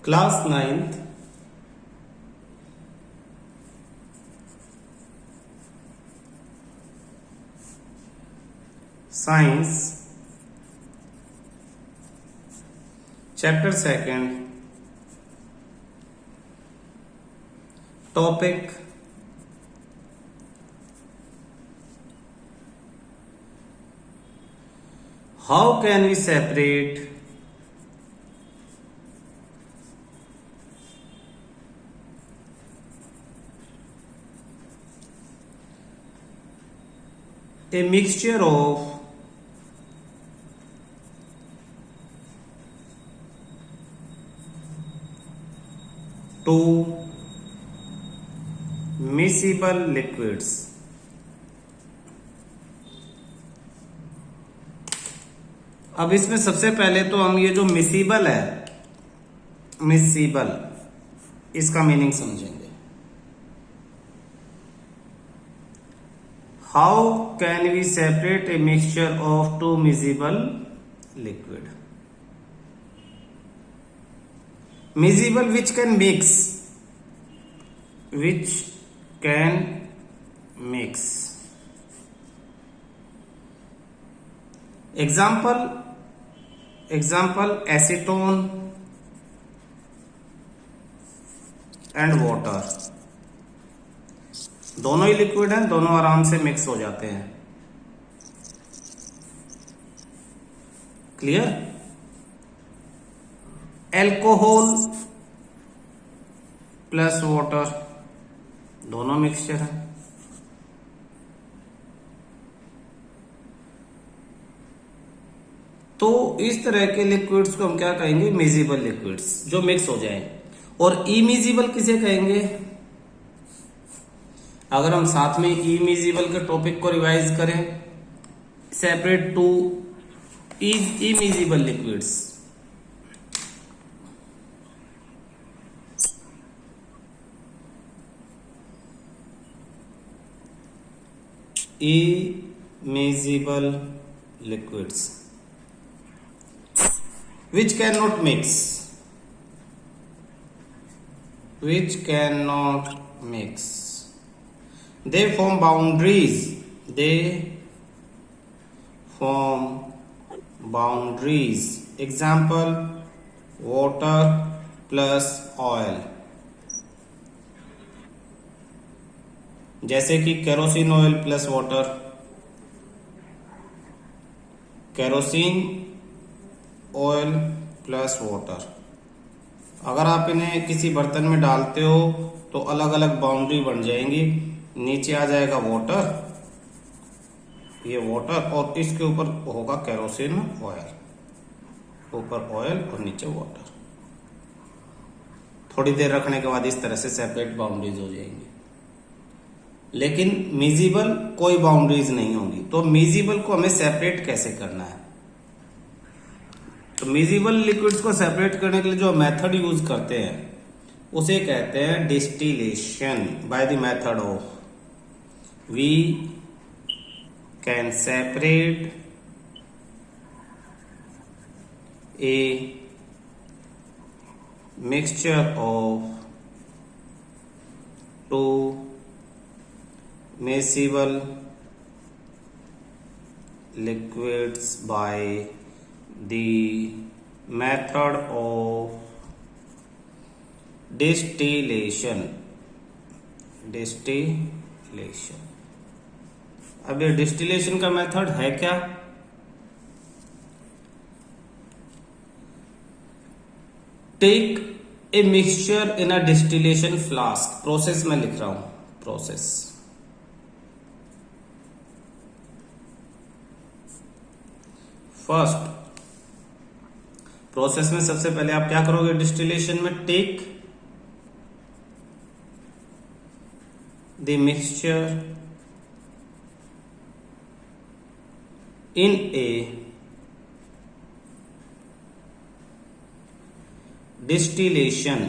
Class 9th science chapter 2 topic how can we separate a mixture of two miscible liquids. अब इसमें सबसे पहले तो हम ये जो मिसिबल है, मिसिबल, इसका मीनिंग समझेंगे। How can we separate a mixture of two miscible liquid? Miscible which can mix, which can mix. Example acetone and water. दोनों ही लिक्विड हैं, दोनों आराम से मिक्स हो जाते हैं। क्लियर? एल्कोहल प्लस वाटर, दोनों मिक्सचर है। तो इस तरह के लिक्विड्स को हम क्या कहेंगे? मिसिबल लिक्विड्स, जो मिक्स हो जाए। और इमिसिबल किसे कहेंगे? अगर हम साथ में इमिसिबल के टॉपिक को रिवाइज करें, separate to immiscible liquids. Immiscible liquids which cannot mix, which cannot mix. They form boundaries, they form boundaries. Example, water plus oil. जैसे कि kerosene oil plus water, kerosene oil plus water. अगर आप इन्हें किसी बर्तन में डालते हो तो अलग अलग बाउंड्री बन जाएंगी। नीचे आ जाएगा वाटर, ये वाटर, और इसके ऊपर होगा केरोसिन ऑयल, ऊपर ऑयल और नीचे वाटर। थोड़ी देर रखने के बाद इस तरह से सेपरेट बाउंड्रीज हो जाएंगी। लेकिन मिसिबल कोई बाउंड्रीज नहीं होंगी। तो मिसिबल को हमें सेपरेट कैसे करना है? तो मिसिबल लिक्विड्स को सेपरेट करने के लिए जो मेथड यूज करते हैं उसे कहते हैं distillation. By the method of we can separate a mixture of two miscible liquids by the method of distillation. Distillation. अब ये डिस्टिलेशन का मेथड है क्या? Take a mixture in a distillation flask. Process में लिख रहा हूं, प्रोसेस। फर्स्ट प्रोसेस में सबसे पहले आप क्या करोगे? डिस्टिलेशन में take the mixture in a distillation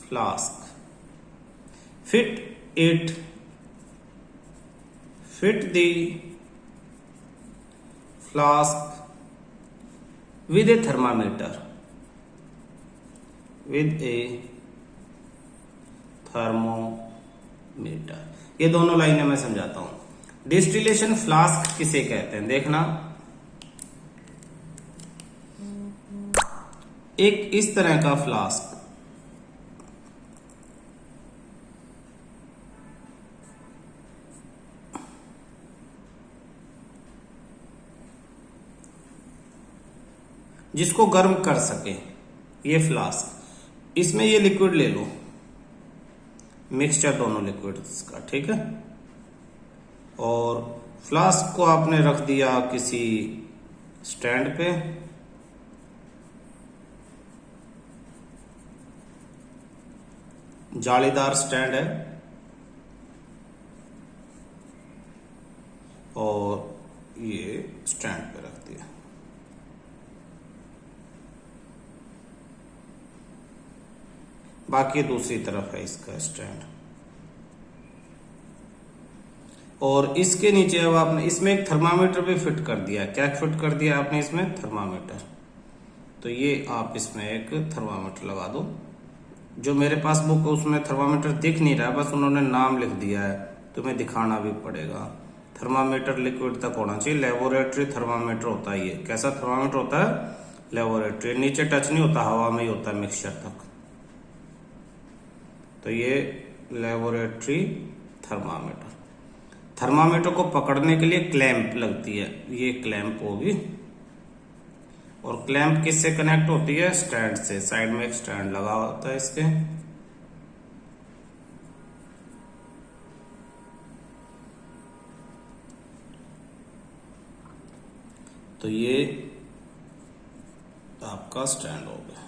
flask. fit the flask with a thermometer, with a thermometer। ये दोनों लाइनें मैं समझाता हूं। डिस्टिलेशन फ्लास्क किसे कहते हैं, देखना, एक इस तरह का फ्लास्क, जिसको गर्म कर सके, ये फ्लास्क, इसमें ये लिक्विड ले लो, मिक्सचर दोनों लिक्विड्स का, ठीक है। और फ्लास्क को आपने रख दिया किसी स्टैंड पे, जालीदार स्टैंड है, और ये स्टैंड पे रख दिया। बाकी दूसरी तरफ है इसका स्टैंड, और इसके नीचे अब आपने इसमें एक थर्मामीटर भी फिट कर दिया। क्या फिट कर दिया आपने इसमें? थर्मामीटर। तो ये आप इसमें एक थर्मामीटर लगा दो। जो मेरे पास बुक है उसमें थर्मामीटर दिख नहीं रहा है, बस उन्होंने नाम लिख दिया है, तुम्हें दिखाना भी पड़ेगा। थर्मामीटर लिक्विड तक होना चाहिए, लेबोरेटरी थर्मामीटर होता है ये। कैसा थर्मामीटर होता है? लेबोरेटरी, नीचे टच नहीं होता, हवा में ही होता है मिक्सचर तक। तो ये लेबोरेटरी थर्मामीटर। थर्मामीटर को पकड़ने के लिए क्लैंप लगती है, ये क्लैंप होगी, और क्लैंप किससे कनेक्ट होती है? स्टैंड से। साइड में एक स्टैंड लगा होता है इसके। तो ये आपका स्टैंड हो गया।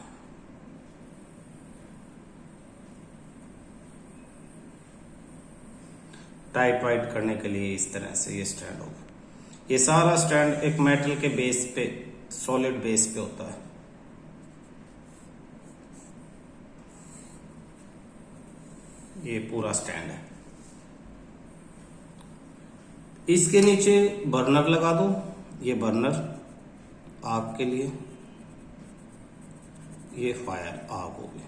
टाइट वाइट करने के लिए इस तरह से ये स्टैंड होगा। ये सारा स्टैंड एक मेटल के बेस पे, सॉलिड बेस पे होता है। ये पूरा स्टैंड है। इसके नीचे बर्नर लगा दो। ये बर्नर आग के लिए, ये फायर आग होगी।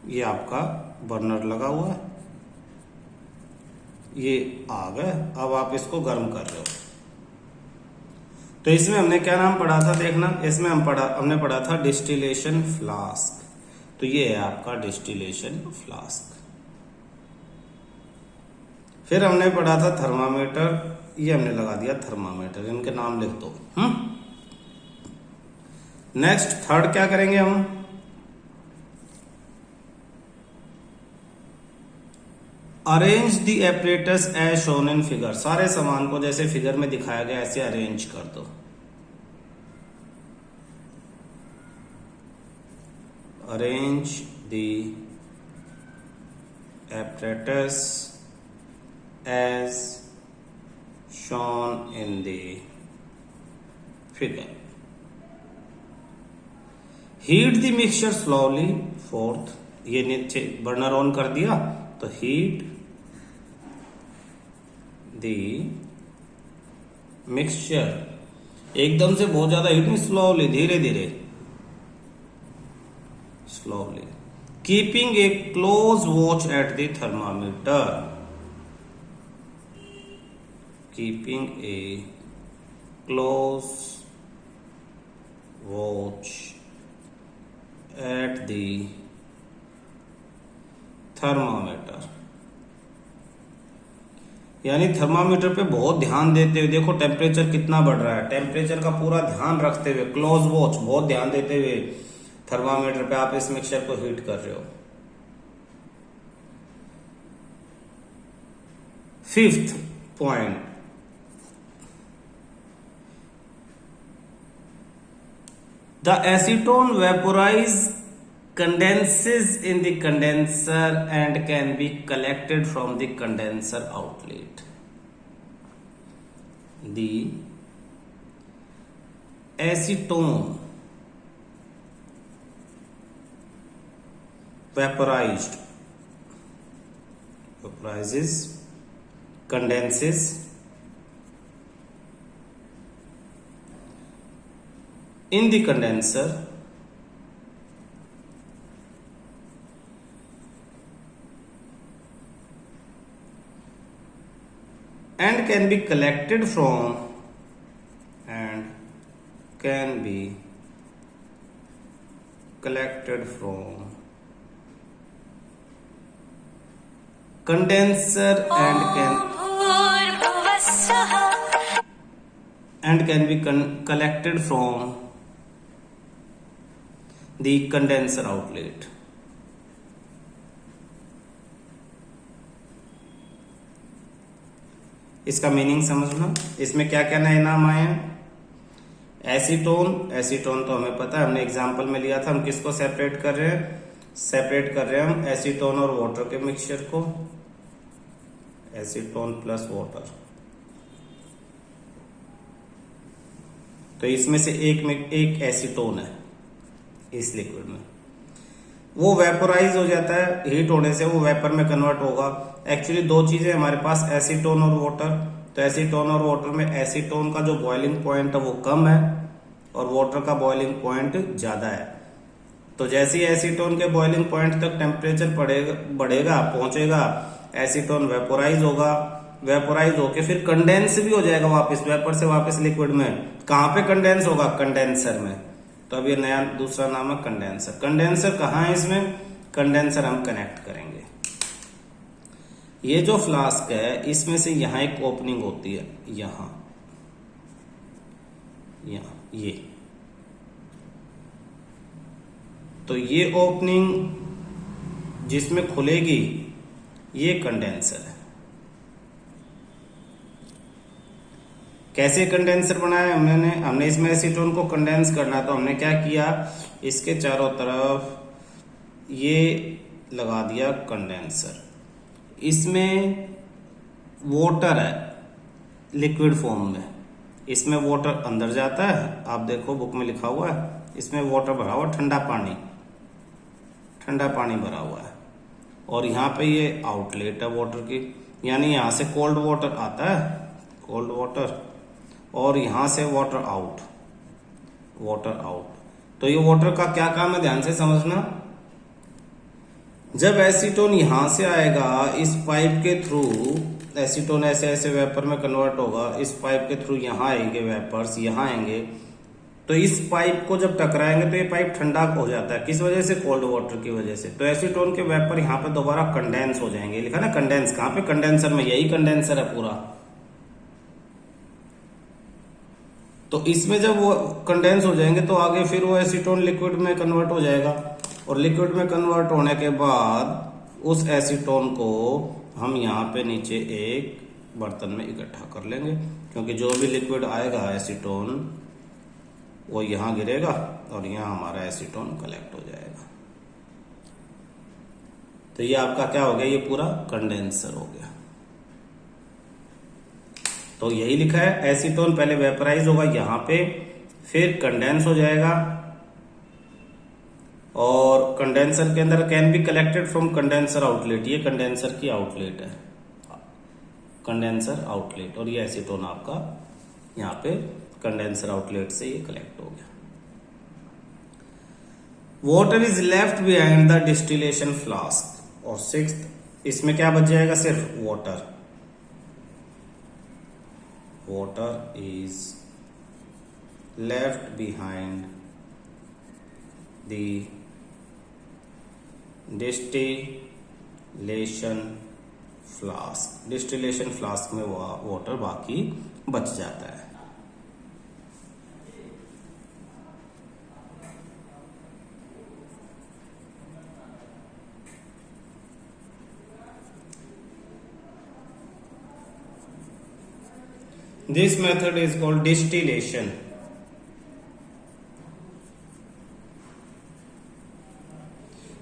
ये आपका बर्नर लगा हुआ है, ये आग है। अब आप इसको गर्म कर रहे हो। तो इसमें हमने क्या नाम पढ़ा था, देखना, इसमें हमने पढ़ा था डिस्टिलेशन फ्लास्क। तो ये है आपका डिस्टिलेशन फ्लास्क। फिर हमने पढ़ा था थर्मामीटर, ये हमने लगा दिया थर्मामीटर। इनके नाम लिख दो। नेक्स्ट थर्ड क्या करेंगे हम? Arrange the apparatus as shown in figure. सारे सामान को जैसे फिगर में दिखाया गया ऐसे अरेंज कर दो। Arrange the apparatus as shown in the figure. Heat the mixture slowly. Fourth, ये नीचे बर्नर ऑन कर दिया, तो हीट द मिक्सचर, एकदम से बहुत ज्यादा हीट नहीं, स्लोली, धीरे धीरे, slowly. Keeping A close watch at the thermometer. Keeping A close watch at the thermometer. यानी थर्मामीटर पे बहुत ध्यान देते हुए, देखो टेम्परेचर कितना बढ़ रहा है, टेम्परेचर का पूरा ध्यान रखते हुए, क्लोज वॉच, बहुत ध्यान देते हुए थर्मामीटर पे आप इस मिक्सचर को हीट कर रहे हो। Fifth point, the acetone vaporise condenses in the condenser and can be collected from the condenser outlet. The acetone vaporized vaporizes, condenses, in the condenser and can be collected from condenser and can be collected from the condenser outlet. इसका meaning समझना, इसमें क्या क्या नए नाम आए हैं। Acetone, acetone तो हमें पता है, हमने एग्जांपल में लिया था। हम किसको सेपरेट कर रहे हैं? सेपरेट कर रहे हैं हम एसीटोन और वाटर के मिक्सचर को, एसीटोन प्लस वाटर। तो इसमें से एक एसीटोन है इस लिक्विड में, वो वेपोराइज हो जाता है, हीट होने से वो वेपर में कन्वर्ट होगा। एक्चुअली दो चीजें हमारे पास, एसीटोन और वाटर। तो एसीटोन और वाटर में एसीटोन का जो बॉइलिंग पॉइंट है वो कम है और वाटर का बॉइलिंग पॉइंट ज्यादा है। तो जैसे ही एसीटोन के बॉइलिंग पॉइंट तक टेम्परेचर बढ़ेगा पहुंचेगा, एसीटोन वेपोराइज होगा, वेपोराइज होके फिर कंडेंस भी हो जाएगा वापस, वेपर से वापस लिक्विड में। कहां पे कंडेंस होगा? कंडेंसर में। तो अब ये नया दूसरा नाम है कंडेंसर। कंडेंसर कहाँ है? इसमें कंडेंसर हम कनेक्ट करेंगे। ये जो फ्लास्क है इसमें से यहां एक ओपनिंग होती है, यहां ये, तो ये ओपनिंग जिसमें खुलेगी ये कंडेंसर है। कैसे कंडेंसर बनाया हमने इसमें एसीटोन को कंडेंस करना, तो हमने क्या किया, इसके चारों तरफ ये लगा दिया कंडेंसर। इसमें वाटर है लिक्विड फॉर्म में, इसमें वाटर अंदर जाता है, आप देखो बुक में लिखा हुआ है, इसमें वाटर भरा हुआ, ठंडा पानी भरा हुआ है। और यहाँ पे ये आउटलेट है वाटर की, यानी यहाँ से कोल्ड वाटर आता है, कोल्ड वाटर, और यहां से वाटर आउट। तो ये वाटर का क्या काम है, ध्यान से समझना। जब एसीटोन यहां से आएगा, इस पाइप के थ्रू एसीटोन ऐसे ऐसे वेपर में कन्वर्ट होगा, इस पाइप के थ्रू यहां आएंगे वेपर्स, यहां आएंगे, तो इस पाइप को जब टकराएंगे तो ये पाइप ठंडा हो जाता है। किस वजह से? कोल्ड वाटर की वजह से। तो एसीटोन के वेपर यहाँ पे दोबारा कंडेंस हो जाएंगे। लिखा ना कंडेंस, कहां पे? कंडेंसर में। यही कंडेंसर है पूरा। तो इसमें जब वो कंडेंस हो जाएंगे तो आगे फिर वो एसीटोन लिक्विड में कन्वर्ट हो जाएगा, और लिक्विड में कन्वर्ट होने के बाद उस एसीटोन को हम यहाँ पे नीचे एक बर्तन में इकट्ठा कर लेंगे, क्योंकि जो भी लिक्विड आएगा एसीटोन वो यहाँ गिरेगा और यहाँ हमारा एसीटोन कलेक्ट हो जाएगा। तो ये आपका क्या हो गया? ये पूरा कंडेंसर हो गया। तो यही लिखा है, एसीटोन पहले वेपराइज होगा यहां पे, फिर कंडेंस हो जाएगा, और कंडेंसर के अंदर can be collected from condenser outlet. ये कंडेंसर की आउटलेट है, कंडेंसर आउटलेट, और ये एसीटोन आपका यहाँ पे कंडेंसर आउटलेट से ये कलेक्ट हो गया। Water is left behind the distillation flask. और सिक्स्थ, इसमें क्या बच जाएगा? सिर्फ water. Water is left behind the distillation flask. Distillation flask में वाटर बाकी बच जाता है। This method is called distillation.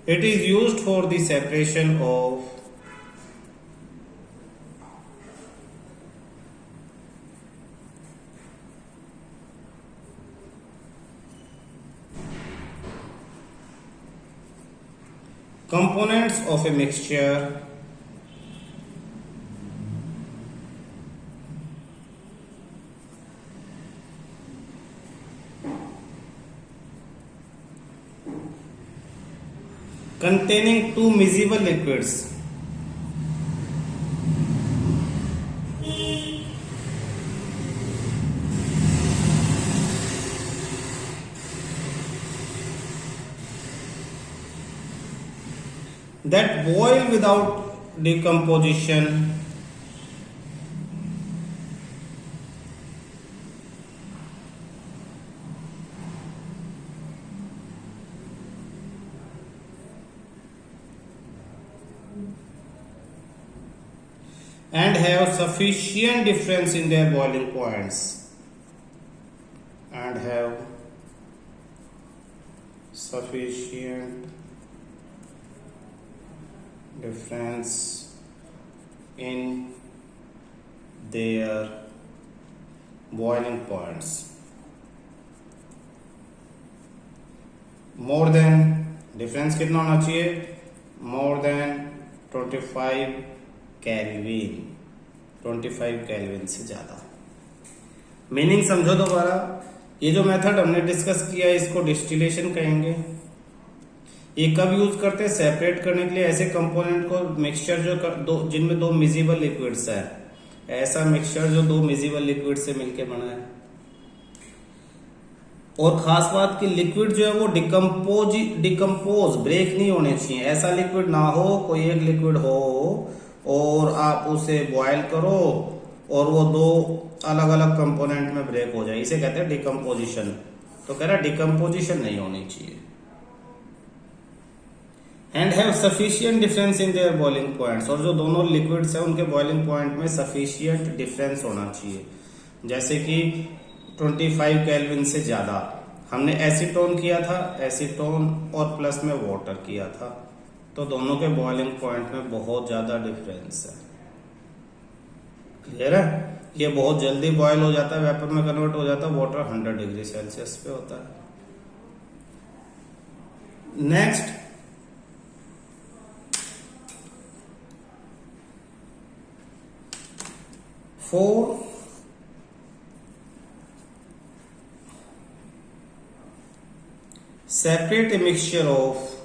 It is used for the separation of components of a mixture containing two miscible liquids that boil without decomposition and have sufficient difference in their boiling points and have sufficient difference in their boiling points more than difference कितना होना चाहिए more than 25 kelvin 25 kelvin से ज्यादा meaning समझो दोबारा ये जो method हमने डिस्कस किया इसको डिस्टिलेशन कहेंगे ये कब यूज करते हैं सेपरेट करने के लिए ऐसे कंपोनेंट को मिक्सचर जो जिनमें दो मिजिबल लिक्विड्स है ऐसा मिक्सचर जो दो मिजिबल लिक्विड से मिलके बना है और खास बात कि लिक्विड जो है वो डिकम्पोज ब्रेक नहीं होने चाहिए ऐसा लिक्विड ना हो कोई एक लिक्विड हो और आप उसे बॉयल करो और वो दो अलग अलग कंपोनेंट में ब्रेक हो जाए इसे कहते हैं डिकम्पोजिशन तो कह रहा है डिकम्पोजिशन नहीं होनी चाहिए and have sufficient difference in their boiling points और जो दोनों लिक्विड्स हैं उनके बॉइलिंग पॉइंट में सफिशिएंट डिफरेंस होना चाहिए जैसे कि 25 केल्विन से ज्यादा हमने एसीटोन किया था एसीटोन और प्लस में वाटर किया था तो दोनों के बॉइलिंग पॉइंट में बहुत ज्यादा डिफरेंस है क्लियर है ये बहुत जल्दी बॉयल हो जाता है वेपर में कन्वर्ट हो जाता है वाटर 100 डिग्री सेल्सियस पे होता है next for separate a mixture of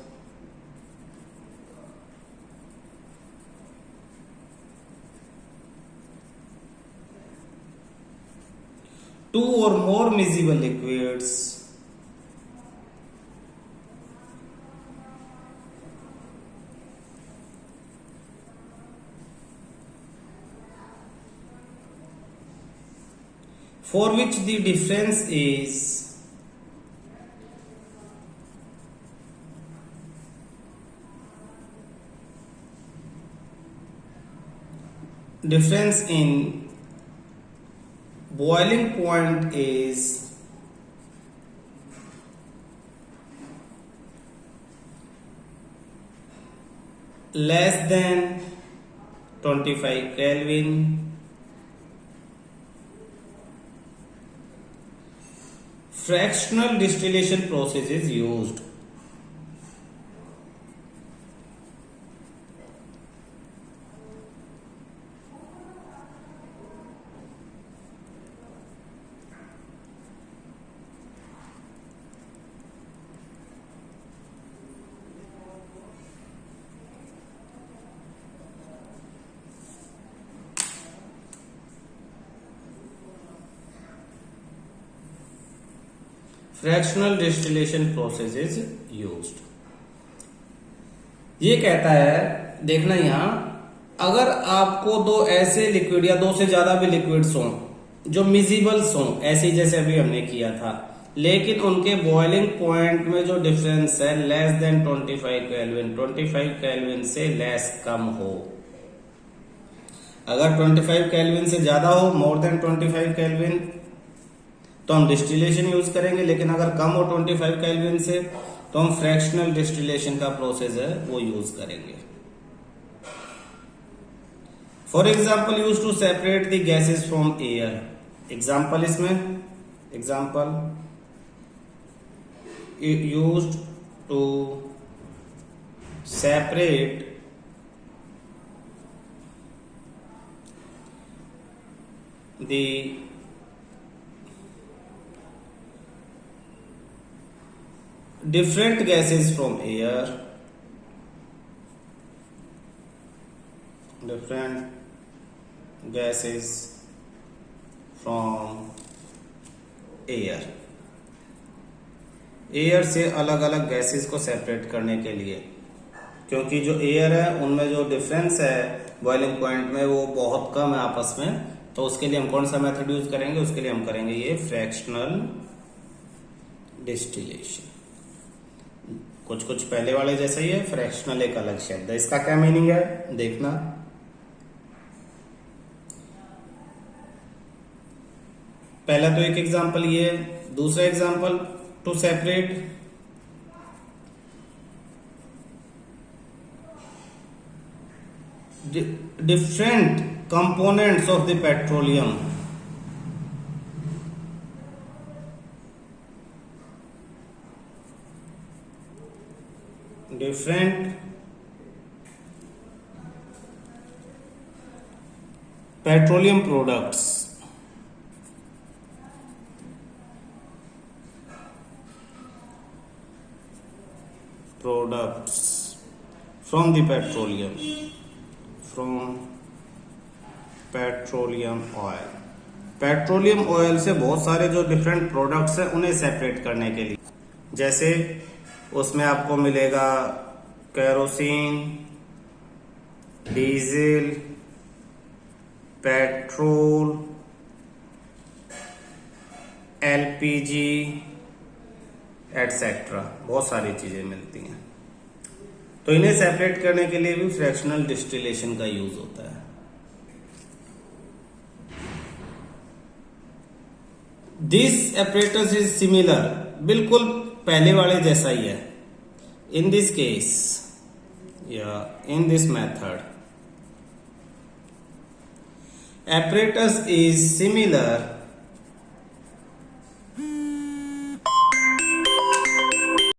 two or more miscible liquids for which the difference is difference in boiling point is less than 25 Kelvin fractional distillation process is used fractional distillation process is used ये कहता है देखना यहां अगर आपको दो ऐसे liquid या दो से ज्यादा भी लिक्विड्स हों जो मिजिबल्स हों ऐसे जैसे अभी हमने किया था लेकिन उनके बॉइलिंग पॉइंट में जो डिफरेंस है लेस देन 25 केल्विन 25 केल्विन से लेस कम हो अगर 25 केल्विन से ज्यादा हो मोर देन 25 केल्विन तो हम डिस्टिलेशन यूज करेंगे लेकिन अगर कम हो 25 केल्विन से तो हम फ्रैक्शनल डिस्टिलेशन का प्रोसेस है वो यूज करेंगे for example use to separate the gases from air example इसमें example use to separate the different gases from air different gases from air. Air से अलग अलग गैसेस को सेपरेट करने के लिए, क्योंकि जो एयर है उनमें जो डिफरेंस है बॉइलिंग पॉइंट में वो बहुत कम है आपस में, तो उसके लिए हम कौन सा मेथड यूज करेंगे? उसके लिए हम करेंगे ये फ्रैक्शनल डिस्टिलेशन। कुछ कुछ पहले वाले जैसा ही है, फ्रैक्शनल एक अलग शब्द है। इसका क्या मीनिंग है देखना। पहला तो एक एग्जांपल ये है, दूसरा example to separate different components of the petroleum, different petroleum products from the petroleum oil. Petroleum oil से बहुत सारे जो डिफरेंट प्रोडक्ट्स है उन्हें सेपरेट करने के लिए, जैसे उसमें आपको मिलेगा kerosene, diesel, petrol, LPG etcetera, बहुत सारी चीजें मिलती हैं। तो इन्हें सेपरेट करने के लिए भी फ्रैक्शनल डिस्टिलेशन का यूज होता है। दिस apparatus इज सिमिलर, बिल्कुल पहले वाले जैसा ही है। इन दिस केस या in this method apparatus is similar